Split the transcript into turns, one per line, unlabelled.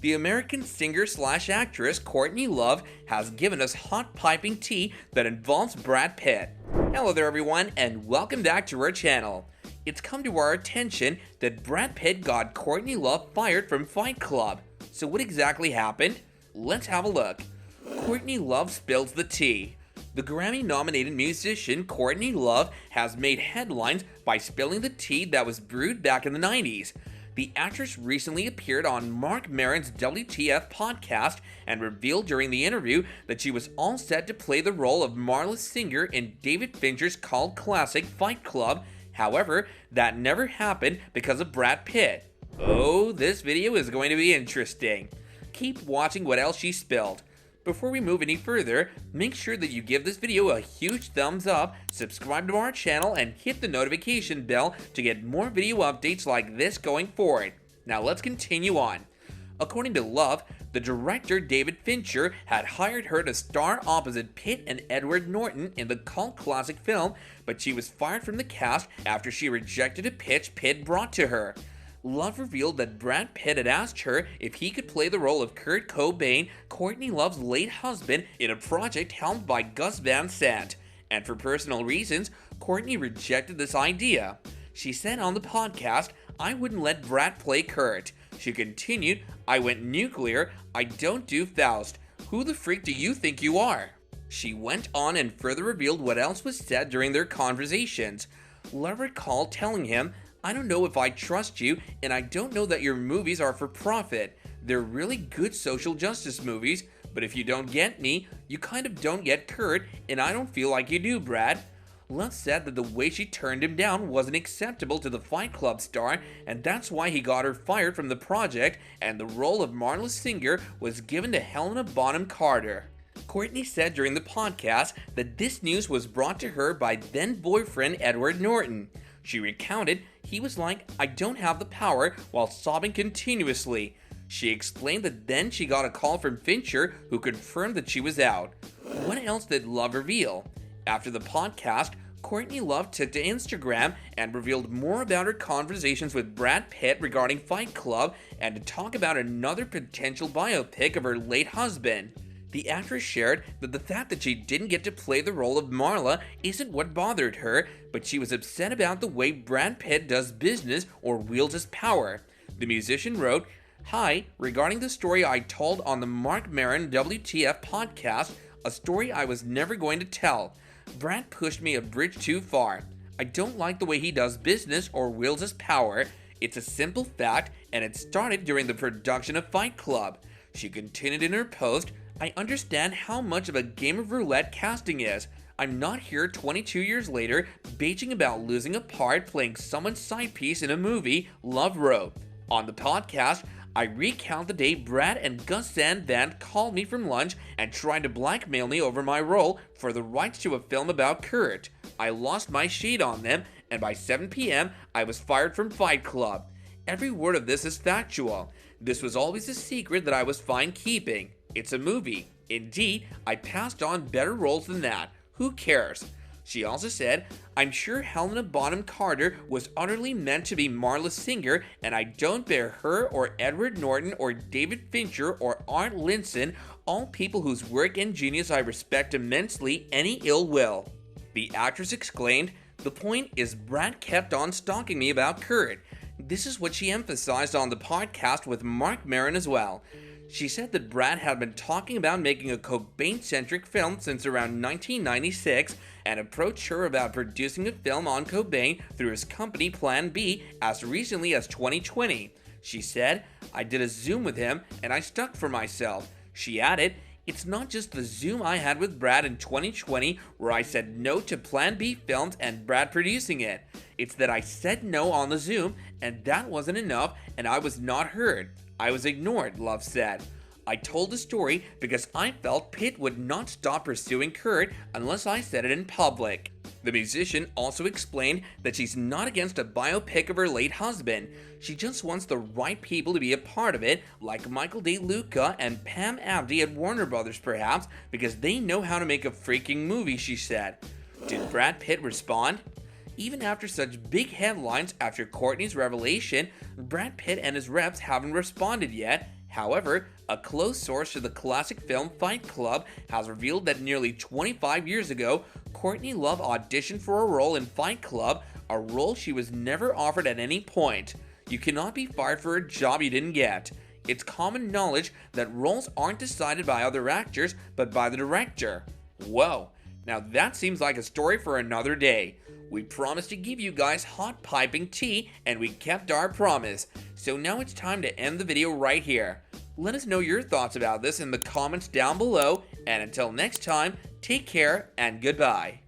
The American singer/actress Courtney Love has given us hot piping tea that involves Brad Pitt. Hello there everyone, and welcome back to our channel. It's come to our attention that Brad Pitt got Courtney Love fired from Fight Club. So what exactly happened? Let's have a look. Courtney Love spills the tea. The Grammy-nominated musician Courtney Love has made headlines by spilling the tea that was brewed back in the 90s. The actress recently appeared on Marc Maron's WTF podcast and revealed during the interview that she was all set to play the role of Marla Singer in David Fincher's cult classic Fight Club. However, that never happened because of Brad Pitt. Oh, this video is going to be interesting. Keep watching what else she spilled. Before we move any further, make sure that you give this video a huge thumbs up, subscribe to our channel, and hit the notification bell to get more video updates like this going forward. Now let's continue on. According to Love, the director David Fincher had hired her to star opposite Pitt and Edward Norton in the cult classic film, but she was fired from the cast after she rejected a pitch Pitt brought to her. Love revealed that Brad Pitt had asked her if he could play the role of Kurt Cobain, Courtney Love's late husband, in a project helmed by Gus Van Sant. And for personal reasons, Courtney rejected this idea. She said on the podcast, "I wouldn't let Brad play Kurt." She continued, "I went nuclear. I don't do Faust. Who the freak do you think you are?" She went on and further revealed what else was said during their conversations. Love recalled telling him, "I don't know if I trust you, and I don't know that your movies are for profit. They're really good social justice movies, but if you don't get me, you kind of don't get Kurt, and I don't feel like you do, Brad." Love said that the way she turned him down wasn't acceptable to the Fight Club star, and that's why he got her fired from the project, and the role of Marla Singer was given to Helena Bonham Carter. Courtney said during the podcast that this news was brought to her by then-boyfriend Edward Norton. She recounted, "He was like, 'I don't have the power,' while sobbing continuously." She explained that then she got a call from Fincher, who confirmed that she was out. What else did Love reveal? After the podcast, Courtney Love took to Instagram and revealed more about her conversations with Brad Pitt regarding Fight Club and to talk about another potential biopic of her late husband. The actress shared that the fact that she didn't get to play the role of Marla isn't what bothered her, but she was upset about the way Brad Pitt does business or wields his power. The musician wrote, "Hi, regarding the story I told on the Marc Maron WTF podcast, a story I was never going to tell. Brad pushed me a bridge too far. I don't like the way he does business or wields his power. It's a simple fact, and it started during the production of Fight Club." She continued in her post, "I understand how much of a game of roulette casting is. I'm not here 22 years later bitching about losing a part playing someone's side piece in a movie," Love wrote. On the podcast, "I recount the day Brad and Gus Van Sant called me from lunch and tried to blackmail me over my role for the rights to a film about Kurt. I lost my shade on them, and by 7 p.m. I was fired from Fight Club. Every word of this is factual. This was always a secret that I was fine keeping. It's a movie. Indeed, I passed on better roles than that. Who cares?" She also said, "I'm sure Helena Bonham Carter was utterly meant to be Marla Singer, and I don't bear her or Edward Norton or David Fincher or Art Linson, all people whose work and genius I respect immensely, any ill will." The actress exclaimed, "The point is Brad kept on stalking me about Kurt." This is what she emphasized on the podcast with Marc Maron as well. She said that Brad had been talking about making a Cobain-centric film since around 1996 and approached her about producing a film on Cobain through his company Plan B as recently as 2020. She said, "I did a Zoom with him and I stuck for myself." She added, "It's not just the Zoom I had with Brad in 2020 where I said no to Plan B films and Brad producing it. It's that I said no on the Zoom and that wasn't enough and I was not heard. I was ignored," Love said. "I told the story because I felt Pitt would not stop pursuing Kurt unless I said it in public." The musician also explained that she's not against a biopic of her late husband. She just wants the right people to be a part of it, like Michael De Luca and Pam Abdi at Warner Brothers perhaps, because they know how to make a freaking movie, she said. Did Brad Pitt respond? Even after such big headlines after Courtney's revelation, Brad Pitt and his reps haven't responded yet. However, a close source to the classic film Fight Club has revealed that nearly 25 years ago, Courtney Love auditioned for a role in Fight Club, a role she was never offered at any point. You cannot be fired for a job you didn't get. It's common knowledge that roles aren't decided by other actors, but by the director. Whoa, now that seems like a story for another day. We promised to give you guys hot piping tea, and we kept our promise. So now it's time to end the video right here. Let us know your thoughts about this in the comments down below, and until next time, take care and goodbye.